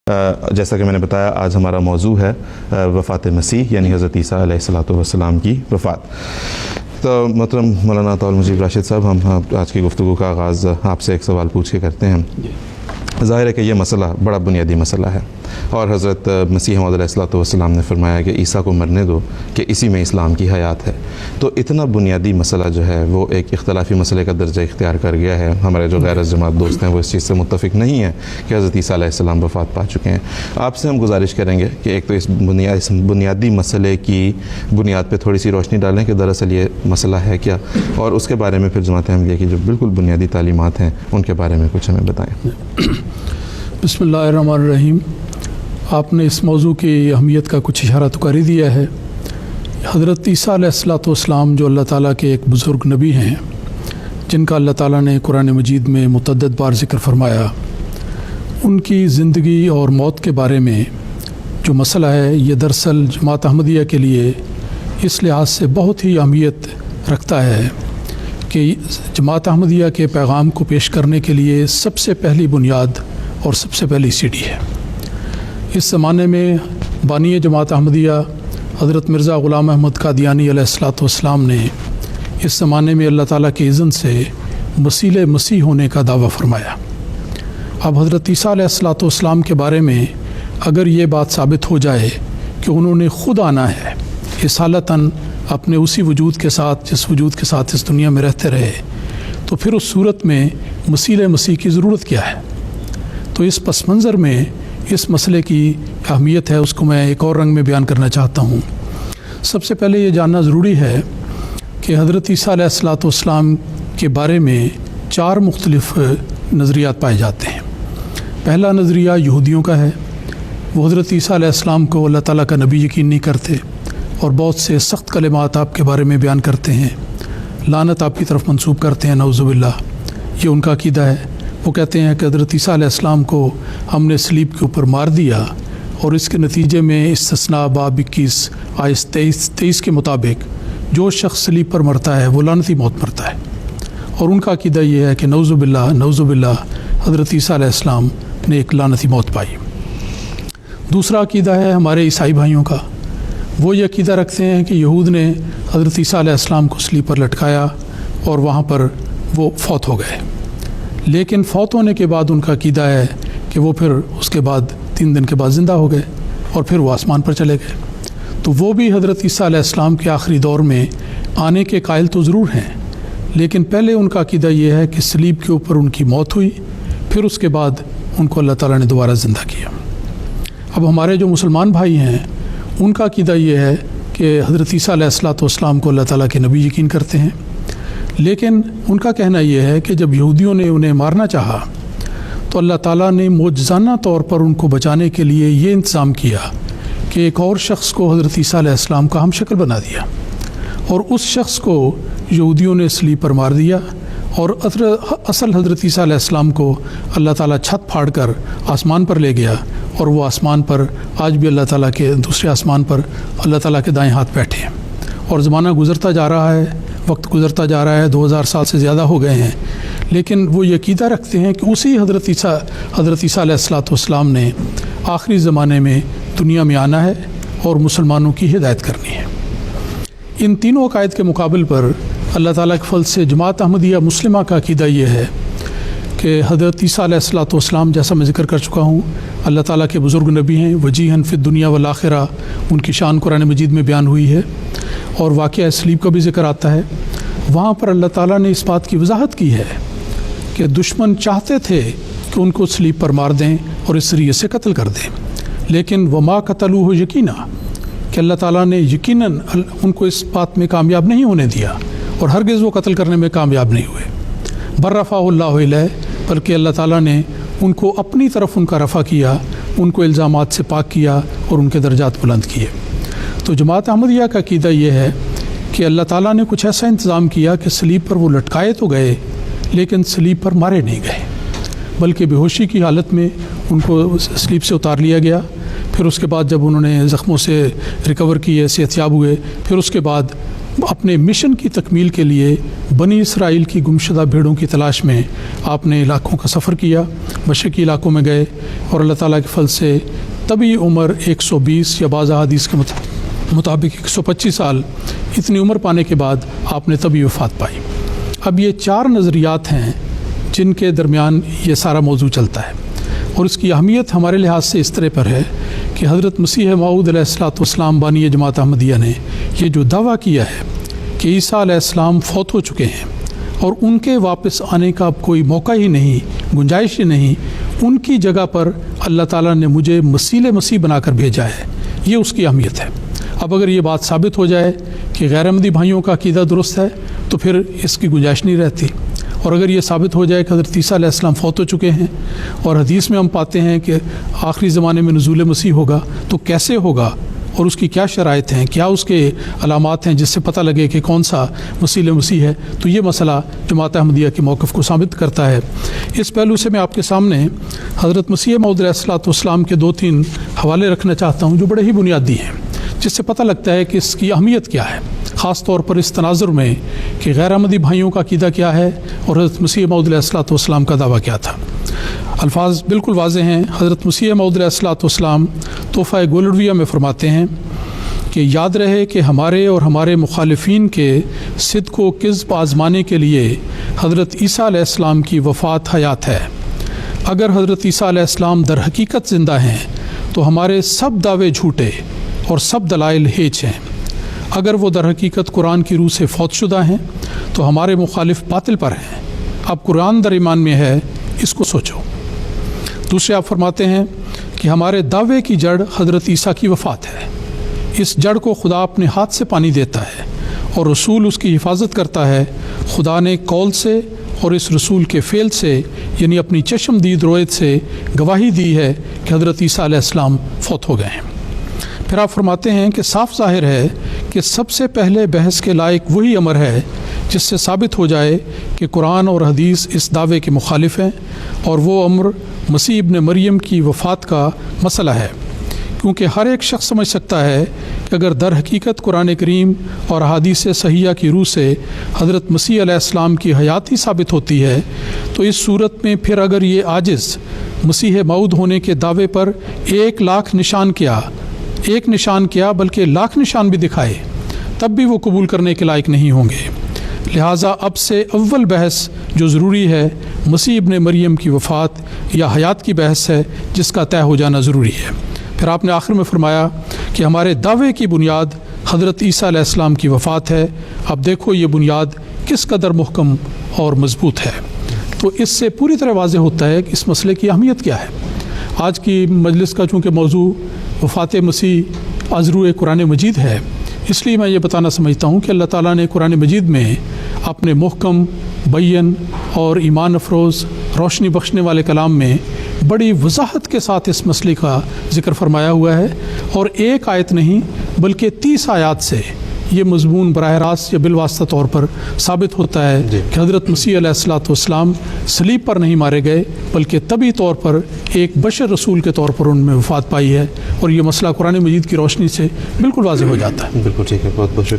جیسا کہ میں نے بتایا آج ہمارا موضوع ہے وفات مسیح یعنی حضرت عیسیٰ علیہ الصلوۃ والسلام کی وفات۔ تو محترم مولانا عطاء المجیب راشد صاحب، ہم آج کی گفتگو کا آغاز آپ سے ایک سوال پوچھ کے کرتے ہیں۔ ظاہر ہے کہ یہ مسئلہ بڑا بنیادی مسئلہ ہے، اور حضرت مسیح موعود علیہ الصلوۃ والسلام نے فرمایا کہ عیسیٰ کو مرنے دو کہ اسی میں اسلام کی حیات ہے۔ تو اتنا بنیادی مسئلہ جو ہے وہ ایک اختلافی مسئلے کا درجہ اختیار کر گیا ہے۔ ہمارے جو غیر جماعت دوست ہیں وہ اس چیز سے متفق نہیں ہیں کہ حضرت عیسیٰ علیہ السلام وفات پا چکے ہیں۔ آپ سے ہم گزارش کریں گے کہ ایک تو اس بنیادی مسئلے کی بنیاد پہ تھوڑی سی روشنی ڈالیں کہ دراصل یہ مسئلہ ہے کیا، اور اس کے بارے میں پھر جماعت احمدیہ کی جو بالکل بنیادی تعلیمات ہیں ان کے بارے میں کچھ ہمیں بتائیں۔ بسم اللہ الرحمن الرحیم۔ آپ نے اس موضوع کی اہمیت کا کچھ اشارہ تو کر ہی دیا ہے۔ حضرت عیسیٰ علیہ الصلوۃ والسلام جو اللہ تعالیٰ کے ایک بزرگ نبی ہیں، جن کا اللہ تعالیٰ نے قرآن مجید میں متعدد بار ذکر فرمایا، ان کی زندگی اور موت کے بارے میں جو مسئلہ ہے یہ دراصل جماعت احمدیہ کے لیے اس لحاظ سے بہت ہی اہمیت رکھتا ہے کہ جماعت احمدیہ کے پیغام کو پیش کرنے کے لیے سب سے پہلی بنیاد اور سب سے پہلی سیڑھی ہے۔ اس زمانے میں بانی جماعت احمدیہ حضرت مرزا غلام احمد قادیانی علیہ الصلوۃ والسلام نے اس زمانے میں اللہ تعالیٰ کے اذن سے وسیلہ مسیح ہونے کا دعویٰ فرمایا۔ اب حضرت عیسیٰ علیہ الصلوۃ والسلام کے بارے میں اگر یہ بات ثابت ہو جائے کہ انہوں نے خود آنا ہے اصالتاً اپنے اسی وجود کے ساتھ جس وجود کے ساتھ اس دنیا میں رہتے رہے، تو پھر اس صورت میں وسیلہ مسیح کی ضرورت کیا ہے؟ تو اس پس منظر میں اس مسئلے کی اہمیت ہے، اس کو میں ایک اور رنگ میں بیان کرنا چاہتا ہوں۔ سب سے پہلے یہ جاننا ضروری ہے کہ حضرت عیسیٰ علیہ الصلوۃ والسلام کے بارے میں 4 مختلف نظریات پائے جاتے ہیں۔ پہلا نظریہ یہودیوں کا ہے، وہ حضرت عیسیٰ علیہ السلام کو اللہ تعالیٰ کا نبی یقین نہیں کرتے اور بہت سے سخت کلمات آپ کے بارے میں بیان کرتے ہیں، لعنت آپ کی طرف منسوب کرتے ہیں، نعوذ باللہ۔ یہ ان کا عقیدہ ہے۔ وہ کہتے ہیں کہ حضرت عیسیٰ علیہ السلام کو ہم نے صلیب کے اوپر مار دیا، اور اس کے نتیجے میں استثناء باب 21 آیت 23 کے مطابق جو شخص صلیب پر مرتا ہے وہ لعنتی موت مرتا ہے، اور ان کا عقیدہ یہ ہے کہ نعوذ باللہ حضرت عیسیٰ علیہ السلام نے ایک لعنتی موت پائی۔ دوسرا عقیدہ ہے ہمارے عیسائی بھائیوں کا۔ وہ یہ عقیدہ رکھتے ہیں کہ یہود نے حضرت عیسیٰ علیہ السلام کو صلیب پر لٹکایا اور وہاں پر وہ فوت ہو گئے، لیکن فوت ہونے کے بعد ان کا عقیدہ ہے کہ وہ پھر اس کے بعد 3 دن کے بعد زندہ ہو گئے اور پھر وہ آسمان پر چلے گئے۔ تو وہ بھی حضرت عیسیٰ علیہ السلام کے آخری دور میں آنے کے قائل تو ضرور ہیں، لیکن پہلے ان کا عقیدہ یہ ہے کہ صلیب کے اوپر ان کی موت ہوئی، پھر اس کے بعد ان کو اللہ تعالیٰ نے دوبارہ زندہ کیا۔ اب ہمارے جو مسلمان بھائی ہیں ان کا عقیدہ یہ ہے کہ حضرت عیسیٰ علیہ الصلوۃ والسلام کو اللہ تعالیٰ کے نبی یقین کرتے ہیں، لیکن ان کا کہنا یہ ہے کہ جب یہودیوں نے انہیں مارنا چاہا تو اللہ تعالیٰ نے معجزانہ طور پر ان کو بچانے کے لیے یہ انتظام کیا کہ ایک اور شخص کو حضرت عیسیٰ علیہ السلام کا ہم شکل بنا دیا، اور اس شخص کو یہودیوں نے صلیب پر مار دیا، اور اصل حضرت عیسیٰ علیہ السلام کو اللہ تعالیٰ چھت پھاڑ کر آسمان پر لے گیا، اور وہ آسمان پر آج بھی اللہ تعالیٰ کے دوسرے آسمان پر اللہ تعالیٰ کے دائیں ہاتھ بیٹھے ہیں، اور زمانہ گزرتا جا رہا ہے، وقت گزرتا جا رہا ہے، 2000 سال سے زیادہ ہو گئے ہیں، لیکن وہ یہ عقیدہ رکھتے ہیں کہ اسی حضرت عیسیٰ علیہ الصلوۃ والسلام نے آخری زمانے میں دنیا میں آنا ہے اور مسلمانوں کی ہدایت کرنی ہے۔ ان تینوں عقائد کے مقابل پر اللہ تعالیٰ کے فضل سے جماعت احمدیہ مسلمہ کا عقیدہ یہ ہے کہ حضرت عیسیٰ علیہ الصلوۃ والسلام، جیسا میں ذکر کر چکا ہوں، اللہ تعالیٰ کے بزرگ نبی ہیں، وجیہاً فی الدنیا والآخرہ، ان کی شان قرآن مجید میں بیان ہوئی ہے، اور واقعہ صلیب کا بھی ذکر آتا ہے۔ وہاں پر اللہ تعالیٰ نے اس بات کی وضاحت کی ہے کہ دشمن چاہتے تھے کہ ان کو صلیب پر مار دیں اور اس ذریعے سے قتل کر دیں، لیکن وما قتلوہ یقینا، کہ اللہ تعالیٰ نے یقیناً ان کو اس بات میں کامیاب نہیں ہونے دیا، اور ہرگز وہ قتل کرنے میں کامیاب نہیں ہوئے۔ برفع اللہ علیہ، بلکہ اللہ تعالیٰ نے ان کو اپنی طرف ان کا رفع کیا، ان کو الزامات سے پاک کیا اور ان کے درجات بلند کیے۔ تو جماعت احمدیہ کا عقیدہ یہ ہے کہ اللہ تعالیٰ نے کچھ ایسا انتظام کیا کہ صلیب پر وہ لٹکائے تو گئے، لیکن صلیب پر مارے نہیں گئے، بلکہ بے ہوشی کی حالت میں ان کو صلیب سے اتار لیا گیا۔ پھر اس کے بعد جب انہوں نے زخموں سے ریکور کیے، صحت یاب ہوئے، پھر اس کے بعد اپنے مشن کی تکمیل کے لیے بنی اسرائیل کی گمشدہ بھیڑوں کی تلاش میں آپ نے علاقوں کا سفر کیا، مشرقی علاقوں میں گئے، اور اللہ تعالیٰ کے فضل سے طبی عمر 120 یا بعض احادیث کے مطابق 125 سال، اتنی عمر پانے کے بعد آپ نے طبی وفات پائی۔ اب یہ 4 نظریات ہیں جن کے درمیان یہ سارا موضوع چلتا ہے، اور اس کی اہمیت ہمارے لحاظ سے اس طرح پر ہے کہ حضرت مسیح موعود علیہ الصلوۃ والسلام بانی جماعت احمدیہ نے یہ جو دعویٰ کیا ہے کہ عیسیٰ علیہ السلام فوت ہو چکے ہیں اور ان کے واپس آنے کا اب کوئی موقع ہی نہیں، گنجائش ہی نہیں، ان کی جگہ پر اللہ تعالیٰ نے مجھے مسیح بنا کر بھیجا ہے، یہ اس کی اہمیت ہے۔ اب اگر یہ بات ثابت ہو جائے کہ غیر احمدی بھائیوں کا عقیدہ درست ہے تو پھر اس کی گنجائش نہیں رہتی، اور اگر یہ ثابت ہو جائے کہ حضرت عیسیٰ علیہ السلام فوت ہو چکے ہیں اور حدیث میں ہم پاتے ہیں کہ آخری زمانے میں نزول مسیح ہوگا، تو کیسے ہوگا اور اس کی کیا شرائط ہیں، کیا اس کے علامات ہیں جس سے پتہ لگے کہ کون سا مسیح ہے، تو یہ مسئلہ جماعت احمدیہ کے موقف کو ثابت کرتا ہے۔ اس پہلو سے میں آپ کے سامنے حضرت مسیح موعود علیہ الصلوۃ والسلام کے 2-3 حوالے رکھنا چاہتا ہوں جو بڑے ہی بنیادی ہیں، جس سے پتہ لگتا ہے کہ اس کی اہمیت کیا ہے، خاص طور پر اس تناظر میں کہ غیر احمدی بھائیوں کا عقیدہ کیا ہے اور حضرت مسیح موعود علیہ الصلوۃ والسلام کا دعویٰ کیا تھا۔ الفاظ بالکل واضح ہیں۔ حضرت مسیح موعود علیہ الصلوۃ والسلام تحفہ گولڈویہ میں فرماتے ہیں کہ یاد رہے کہ ہمارے اور ہمارے مخالفین کے صدق و کذب آزمانے کے لیے حضرت عیسیٰ علیہ السلام کی وفات حیات ہے۔ اگر حضرت عیسیٰ علیہ السلام در حقیقت زندہ ہیں تو ہمارے سب دعوے جھوٹے اور سب دلائل ہیچ ہیں۔ اگر وہ در حقیقت قرآن کی روح سے فوت شدہ ہیں تو ہمارے مخالف باطل پر ہیں۔ اب قرآن در ایمان میں ہے، اس کو سوچو۔ دوسرے آپ فرماتے ہیں کہ ہمارے دعوے کی جڑ حضرت عیسیٰ کی وفات ہے۔ اس جڑ کو خدا اپنے ہاتھ سے پانی دیتا ہے اور رسول اس کی حفاظت کرتا ہے۔ خدا نے قول سے اور اس رسول کے فعل سے، یعنی اپنی چشم دید رویت سے گواہی دی ہے کہ حضرت عیسیٰ علیہ السلام فوت ہو گئے ہیں۔ پھر آپ فرماتے ہیں کہ صاف ظاہر ہے کہ سب سے پہلے بحث کے لائق وہی امر ہے جس سے ثابت ہو جائے کہ قرآن اور حدیث اس دعوے کے مخالف ہیں، اور وہ امر مسیح ابن مریم کی وفات کا مسئلہ ہے، کیونکہ ہر ایک شخص سمجھ سکتا ہے کہ اگر در حقیقت قرآن کریم اور احادیث صحیحہ کی روح سے حضرت مسیح علیہ السلام کی حیات ہی ثابت ہوتی ہے تو اس صورت میں پھر اگر یہ عاجز مسیح موعود ہونے کے دعوے پر 1,00,000 نشان کیا بلکہ لاکھ نشان بھی دکھائے، تب بھی وہ قبول کرنے کے لائق نہیں ہوں گے۔ لہٰذا اب سے اول بحث جو ضروری ہے مسیح ابن مریم کی وفات یا حیات کی بحث ہے، جس کا طے ہو جانا ضروری ہے۔ پھر آپ نے آخر میں فرمایا کہ ہمارے دعوے کی بنیاد حضرت عیسیٰ علیہ السلام کی وفات ہے۔ اب دیکھو یہ بنیاد کس قدر محکم اور مضبوط ہے۔ تو اس سے پوری طرح واضح ہوتا ہے کہ اس مسئلے کی اہمیت کیا ہے۔ آج کی مجلس کا چونکہ موضوع وفات مسیح از روئے قرآن مجید ہے، اس لیے میں یہ بتانا سمجھتا ہوں کہ اللہ تعالیٰ نے قرآن مجید میں اپنے محکم، بین اور ایمان افروز، روشنی بخشنے والے کلام میں بڑی وضاحت کے ساتھ اس مسئلے کا ذکر فرمایا ہوا ہے، اور ایک آیت نہیں بلکہ 30 آیات سے یہ مضمون براہ راست یا بالواسطہ طور پر ثابت ہوتا ہے کہ حضرت مسیح علیہ الصلوۃ والسلام صلیب پر نہیں مارے گئے بلکہ طبی طور پر ایک بشر رسول کے طور پر ان میں وفات پائی ہے، اور یہ مسئلہ قرآن مجید کی روشنی سے بالکل واضح ہو جاتا ہے۔ بالکل ٹھیک ہے، بہت بہت شکریہ۔